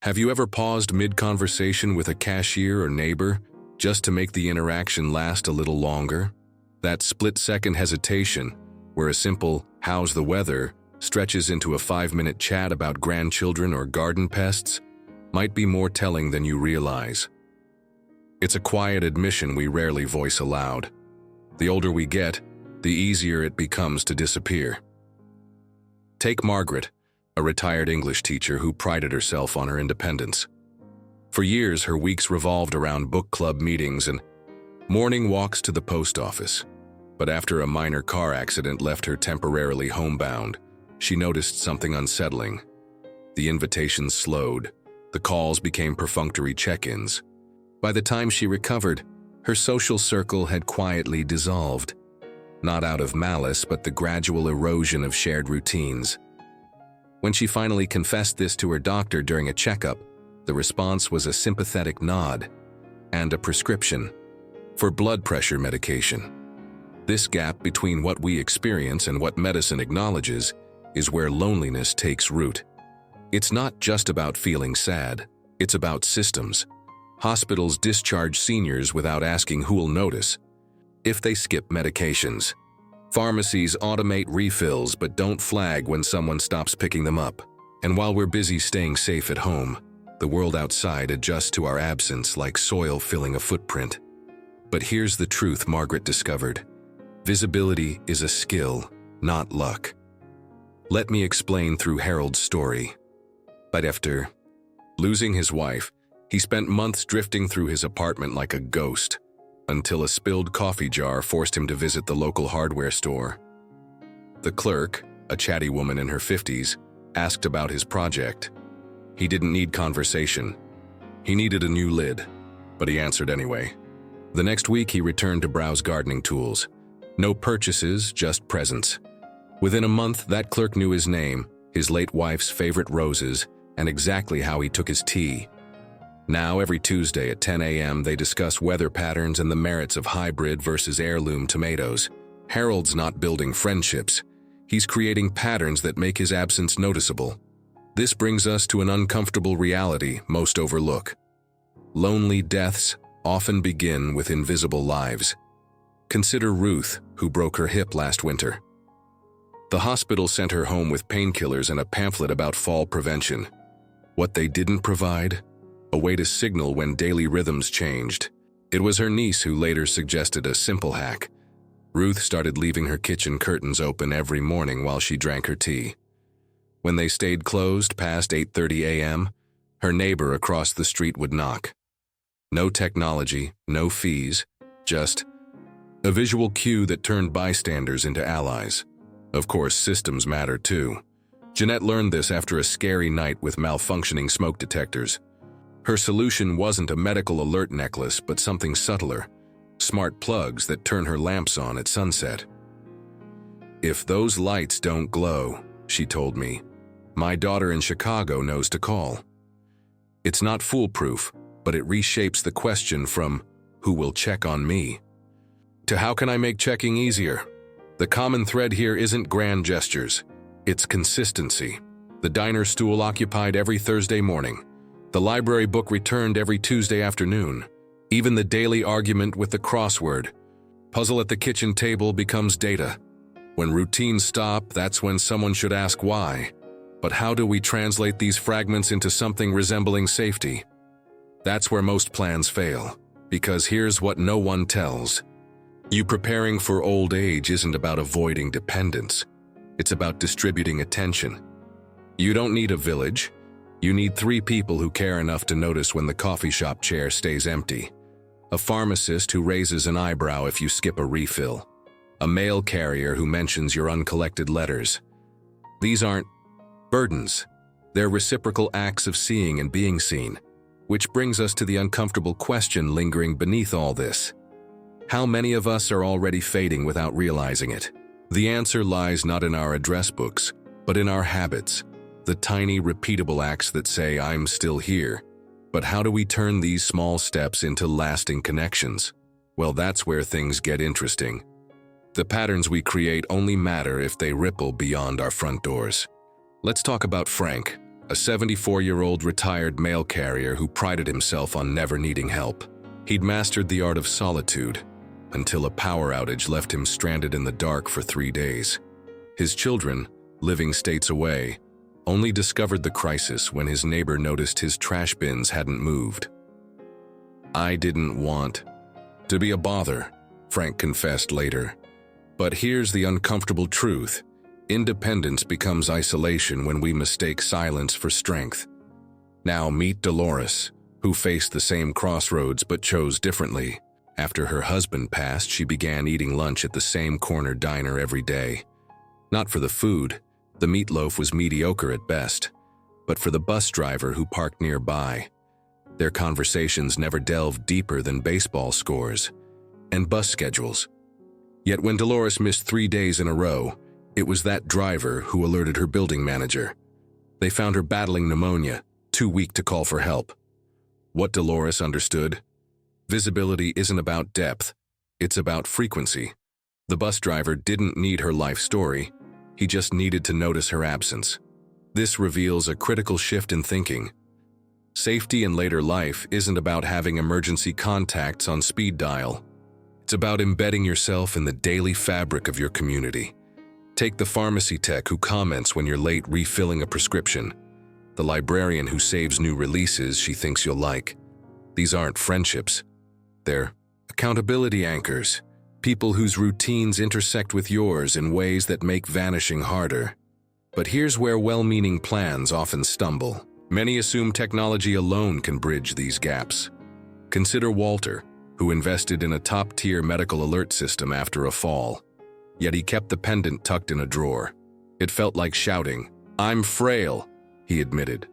Have you ever paused mid-conversation with a cashier or neighbor just to make the interaction last a little longer? That split-second hesitation, where a simple "how's the weather" stretches into a 5-minute chat about grandchildren or garden pests, might be more telling than you realize. It's a quiet admission we rarely voice aloud. The older we get, the easier it becomes to disappear. Take Margaret, a retired English teacher who prided herself on her independence. For years, her weeks revolved around book club meetings and morning walks to the post office. But after a minor car accident left her temporarily homebound, she noticed something unsettling. The invitations slowed. The calls became perfunctory check-ins. By the time she recovered, her social circle had quietly dissolved. Not out of malice, but the gradual erosion of shared routines. When she finally confessed this to her doctor during a checkup, the response was a sympathetic nod and a prescription for blood pressure medication. This gap between what we experience and what medicine acknowledges is where loneliness takes root. It's not just about feeling sad, it's about systems. Hospitals discharge seniors without asking who'll notice if they skip medications. Pharmacies automate refills but don't flag when someone stops picking them up. And while we're busy staying safe at home, the world outside adjusts to our absence like soil filling a footprint. But here's the truth Margaret discovered. Visibility is a skill, not luck. Let me explain through Harold's story. But after losing his wife, he spent months drifting through his apartment like a ghost, until a spilled coffee jar forced him to visit the local hardware store. The clerk, a chatty woman in her 50s, asked about his project. He didn't need conversation. He needed a new lid, but he answered anyway. The next week he returned to browse gardening tools. No purchases, just presents. Within a month, that clerk knew his name, his late wife's favorite roses, and exactly how he took his tea. Now, every Tuesday at 10 a.m., they discuss weather patterns and the merits of hybrid versus heirloom tomatoes. Harold's not building friendships. He's creating patterns that make his absence noticeable. This brings us to an uncomfortable reality most overlook. Lonely deaths often begin with invisible lives. Consider Ruth, who broke her hip last winter. The hospital sent her home with painkillers and a pamphlet about fall prevention. What they didn't provide? A way to signal when daily rhythms changed. It was her niece who later suggested a simple hack. Ruth started leaving her kitchen curtains open every morning while she drank her tea. When they stayed closed past 8:30 a.m., her neighbor across the street would knock. No technology, no fees, just a visual cue that turned bystanders into allies. Of course, systems matter too. Jeanette learned this after a scary night with malfunctioning smoke detectors. Her solution wasn't a medical alert necklace, but something subtler. Smart plugs that turn her lamps on at sunset. "If those lights don't glow," she told me, "my daughter in Chicago knows to call." It's not foolproof, but it reshapes the question from "who will check on me?" to "how can I make checking easier?" The common thread here isn't grand gestures. It's consistency. The diner stool occupied every Thursday morning. The library book returned every Tuesday afternoon. Even the daily argument with the crossword puzzle at the kitchen table becomes data. When routines stop, that's when someone should ask why. But how do we translate these fragments into something resembling safety? That's where most plans fail. Because here's what no one tells. You preparing for old age isn't about avoiding dependence. It's about distributing attention. You don't need a village. You need 3 people who care enough to notice when the coffee shop chair stays empty. A pharmacist who raises an eyebrow if you skip a refill. A mail carrier who mentions your uncollected letters. These aren't burdens. They're reciprocal acts of seeing and being seen. Which brings us to the uncomfortable question lingering beneath all this. How many of us are already fading without realizing it? The answer lies not in our address books, but in our habits. The tiny, repeatable acts that say, "I'm still here." But how do we turn these small steps into lasting connections? Well, that's where things get interesting. The patterns we create only matter if they ripple beyond our front doors. Let's talk about Frank, a 74-year-old retired mail carrier who prided himself on never needing help. He'd mastered the art of solitude until a power outage left him stranded in the dark for 3 days. His children, living states away, only discovered the crisis when his neighbor noticed his trash bins hadn't moved. "I didn't want to be a bother," Frank confessed later. But here's the uncomfortable truth. Independence becomes isolation when we mistake silence for strength. Now meet Dolores, who faced the same crossroads but chose differently. After her husband passed, she began eating lunch at the same corner diner every day. Not for the food, the meatloaf was mediocre at best, but for the bus driver who parked nearby. Their conversations never delved deeper than baseball scores and bus schedules. Yet when Dolores missed 3 days in a row, it was that driver who alerted her building manager. They found her battling pneumonia, too weak to call for help. What Dolores understood? Visibility isn't about depth, it's about frequency. The bus driver didn't need her life story, he just needed to notice her absence. This reveals a critical shift in thinking. Safety in later life isn't about having emergency contacts on speed dial. It's about embedding yourself in the daily fabric of your community. Take the pharmacy tech who comments when you're late refilling a prescription, the librarian who saves new releases she thinks you'll like. These aren't friendships. They're accountability anchors, people whose routines intersect with yours in ways that make vanishing harder. But here's where well-meaning plans often stumble. Many assume technology alone can bridge these gaps. Consider Walter, who invested in a top-tier medical alert system after a fall. Yet he kept the pendant tucked in a drawer. It felt like shouting, "I'm frail," he admitted.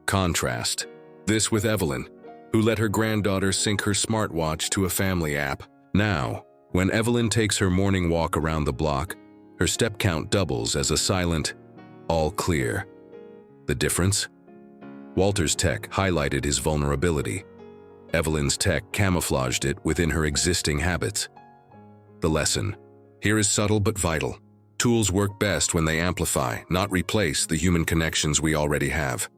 Contrast this with Evelyn, who let her granddaughter sync her smartwatch to a family app. Now, when Evelyn takes her morning walk around the block, her step count doubles as a silent, "all clear." The difference? Walter's tech highlighted his vulnerability. Evelyn's tech camouflaged it within her existing habits. The lesson here is subtle but vital. Tools work best when they amplify, not replace, the human connections we already have.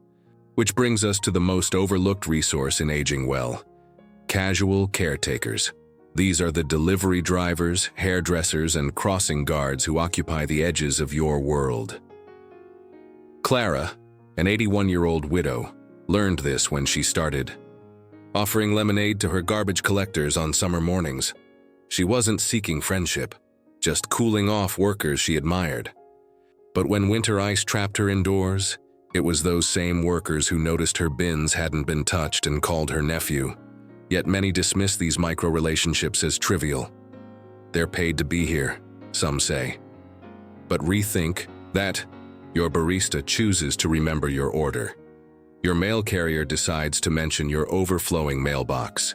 Which brings us to the most overlooked resource in aging well: casual caretakers. These are the delivery drivers, hairdressers, and crossing guards who occupy the edges of your world. Clara, an 81-year-old widow, learned this when she started offering lemonade to her garbage collectors on summer mornings. She wasn't seeking friendship, just cooling off workers she admired. But when winter ice trapped her indoors, it was those same workers who noticed her bins hadn't been touched and called her nephew. Yet many dismiss these micro-relationships as trivial. They're paid to be here, some say. But rethink that. Your barista chooses to remember your order. Your mail carrier decides to mention your overflowing mailbox.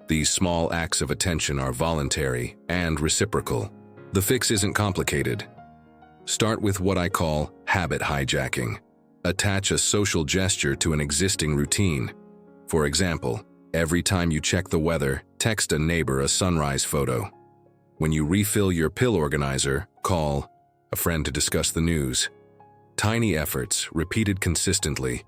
These small acts of attention are voluntary and reciprocal. The fix isn't complicated. Start with what I call habit hijacking. Attach a social gesture to an existing routine. For example, every time you check the weather, text a neighbor a sunrise photo. When you refill your pill organizer, call a friend to discuss the news. Tiny efforts, repeated consistently,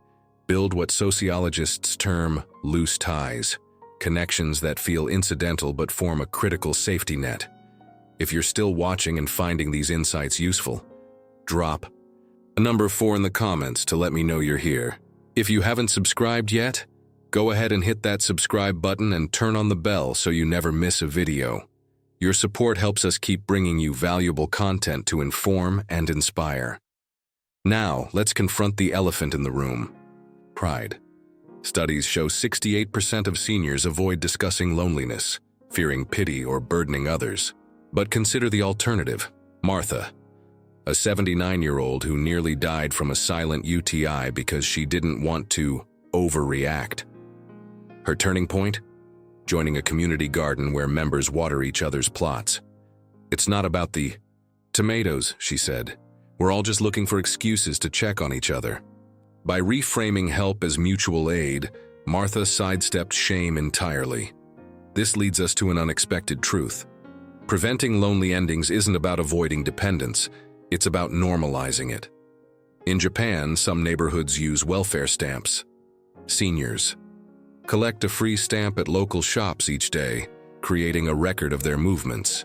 build what sociologists term loose ties, connections that feel incidental but form a critical safety net. If you're still watching and finding these insights useful, drop a number 4 in the comments to let me know you're here. If you haven't subscribed yet, go ahead and hit that subscribe button and turn on the bell so you never miss a video. Your support helps us keep bringing you valuable content to inform and inspire. Now, let's confront the elephant in the room: pride. Studies show 68% of seniors avoid discussing loneliness, fearing pity or burdening others. But consider the alternative. Martha, a 79-year-old who nearly died from a silent UTI because she didn't want to overreact. Her turning point? Joining a community garden where members water each other's plots. "It's not about the tomatoes," she said. "We're all just looking for excuses to check on each other." By reframing help as mutual aid, Martha sidestepped shame entirely. This leads us to an unexpected truth. Preventing lonely endings isn't about avoiding dependence, it's about normalizing it. In Japan, some neighborhoods use welfare stamps. Seniors collect a free stamp at local shops each day, creating a record of their movements.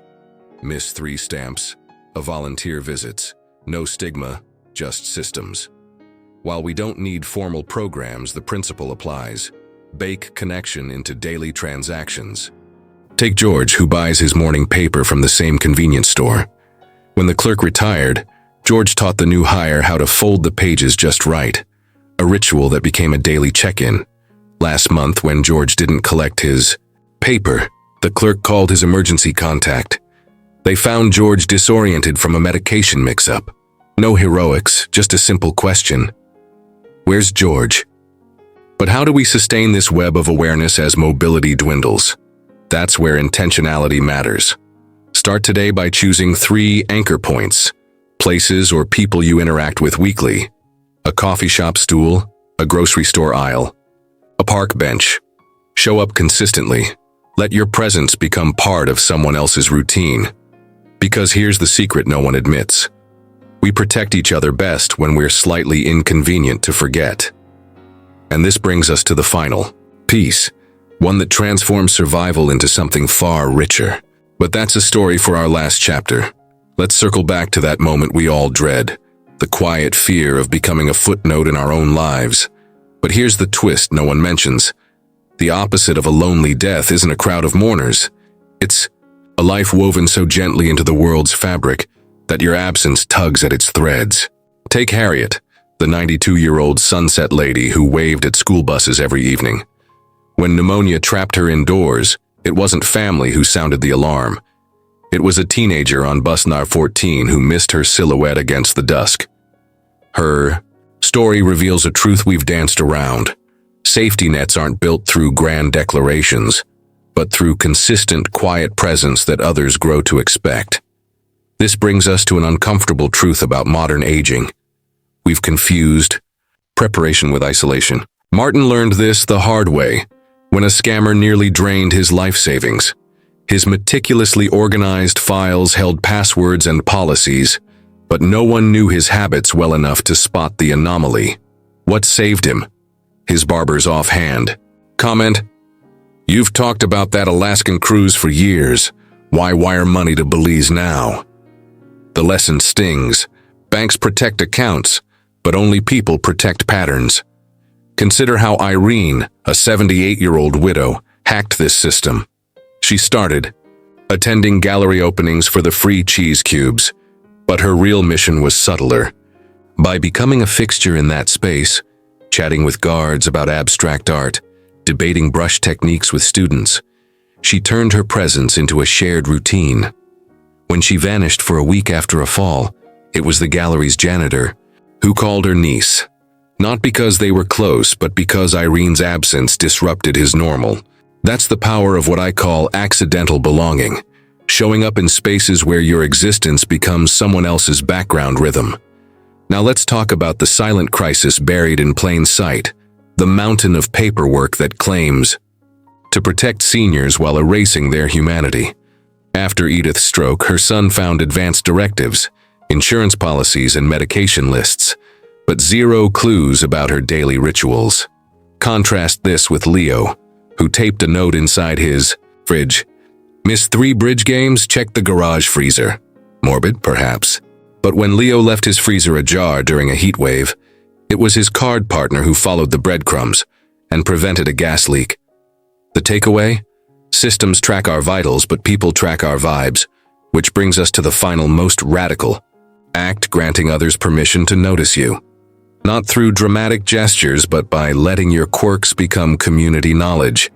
Miss 3 stamps, a volunteer visits, no stigma, just systems. While we don't need formal programs, the principle applies. Bake connection into daily transactions. Take George, who buys his morning paper from the same convenience store. When the clerk retired, George taught the new hire how to fold the pages just right, a ritual that became a daily check-in. Last month, when George didn't collect his paper, the clerk called his emergency contact. They found George disoriented from a medication mix-up. No heroics, just a simple question. Where's George? But how do we sustain this web of awareness as mobility dwindles? That's where intentionality matters. Start today by choosing 3 anchor points, places or people you interact with weekly. A coffee shop stool, a grocery store aisle, a park bench. Show up consistently. Let your presence become part of someone else's routine. Because here's the secret no one admits. We protect each other best when we're slightly inconvenient to forget. And this brings us to the final piece, one that transforms survival into something far richer. But that's a story for our last chapter. Let's circle back to that moment we all dread, the quiet fear of becoming a footnote in our own lives. But here's the twist no one mentions. The opposite of a lonely death isn't a crowd of mourners. It's a life woven so gently into the world's fabric that your absence tugs at its threads. Take Harriet, the 92-year-old Sunset lady who waved at school buses every evening. When pneumonia trapped her indoors, it wasn't family who sounded the alarm. It was a teenager on bus number 14 who missed her silhouette against the dusk. Her story reveals a truth we've danced around. Safety nets aren't built through grand declarations, but through consistent, quiet presence that others grow to expect. This brings us to an uncomfortable truth about modern aging. We've confused preparation with isolation. Martin learned this the hard way, when a scammer nearly drained his life savings. His meticulously organized files held passwords and policies, but no one knew his habits well enough to spot the anomaly. What saved him? His barber's offhand comment, "You've talked about that Alaskan cruise for years. Why wire money to Belize now?" The lesson stings. Banks protect accounts, but only people protect patterns. Consider how Irene, a 78-year-old widow, hacked this system. She started attending gallery openings for the free cheese cubes, but her real mission was subtler. By becoming a fixture in that space, chatting with guards about abstract art, debating brush techniques with students, she turned her presence into a shared routine. When she vanished for a week after a fall, it was the gallery's janitor who called her niece. Not because they were close, but because Irene's absence disrupted his normal. That's the power of what I call accidental belonging, showing up in spaces where your existence becomes someone else's background rhythm. Now let's talk about the silent crisis buried in plain sight, the mountain of paperwork that claims to protect seniors while erasing their humanity. After Edith's stroke, her son found advance directives, insurance policies, and medication lists, but zero clues about her daily rituals. Contrast this with Leo, who taped a note inside his fridge. "Missed 3 bridge games? Check the garage freezer." Morbid, perhaps. But when Leo left his freezer ajar during a heat wave, it was his card partner who followed the breadcrumbs and prevented a gas leak. The takeaway? Systems track our vitals, but people track our vibes, which brings us to the final, most radical act: granting others permission to notice you. Not through dramatic gestures, but by letting your quirks become community knowledge.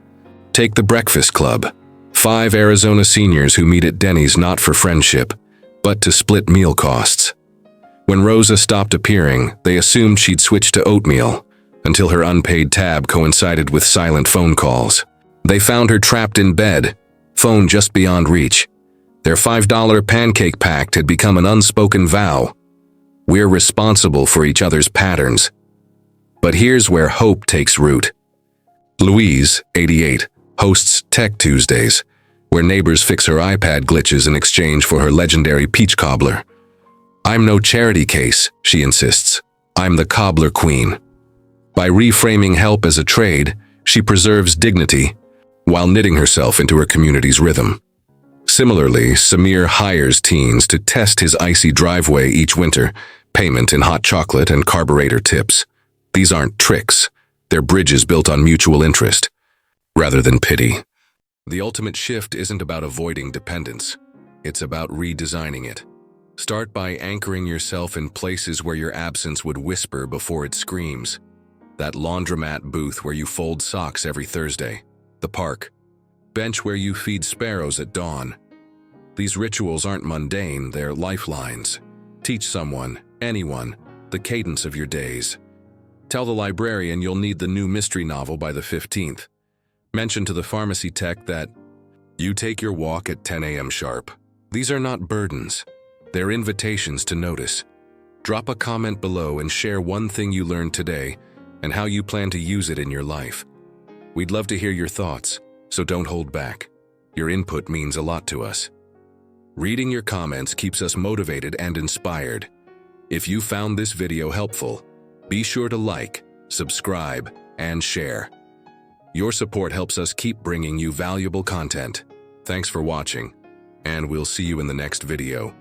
Take the Breakfast Club. 5 Arizona seniors who meet at Denny's not for friendship, but to split meal costs. When Rosa stopped appearing, they assumed she'd switched to oatmeal, until her unpaid tab coincided with silent phone calls. They found her trapped in bed, phone just beyond reach. Their $5 pancake pact had become an unspoken vow. We're responsible for each other's patterns. But here's where hope takes root. Louise, 88, hosts Tech Tuesdays, where neighbors fix her iPad glitches in exchange for her legendary peach cobbler. "I'm no charity case," she insists. I'm the cobbler queen. By reframing help as a trade, she preserves dignity while knitting herself into her community's rhythm. Similarly, Samir hires teens to test his icy driveway each winter, payment in hot chocolate and carburetor tips. These aren't tricks, they're bridges built on mutual interest, rather than pity. The ultimate shift isn't about avoiding dependence, it's about redesigning it. Start by anchoring yourself in places where your absence would whisper before it screams. That laundromat booth where you fold socks every Thursday, the park, bench where you feed sparrows at dawn. These rituals aren't mundane, they're lifelines. Teach someone, anyone, the cadence of your days. Tell the librarian you'll need the new mystery novel by the 15th. Mention to the pharmacy tech that you take your walk at 10 a.m. sharp. These are not burdens, they're invitations to notice. Drop a comment below and share one thing you learned today and how you plan to use it in your life. We'd love to hear your thoughts, so don't hold back. Your input means a lot to us. Reading your comments keeps us motivated and inspired. If you found this video helpful, be sure to like, subscribe, and share. Your support helps us keep bringing you valuable content. Thanks for watching, and we'll see you in the next video.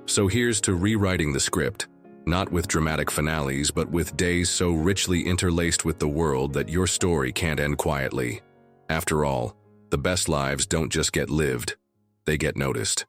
So here's to rewriting the script, not with dramatic finales, but with days so richly interlaced with the world that your story can't end quietly. After all, the best lives don't just get lived, they get noticed.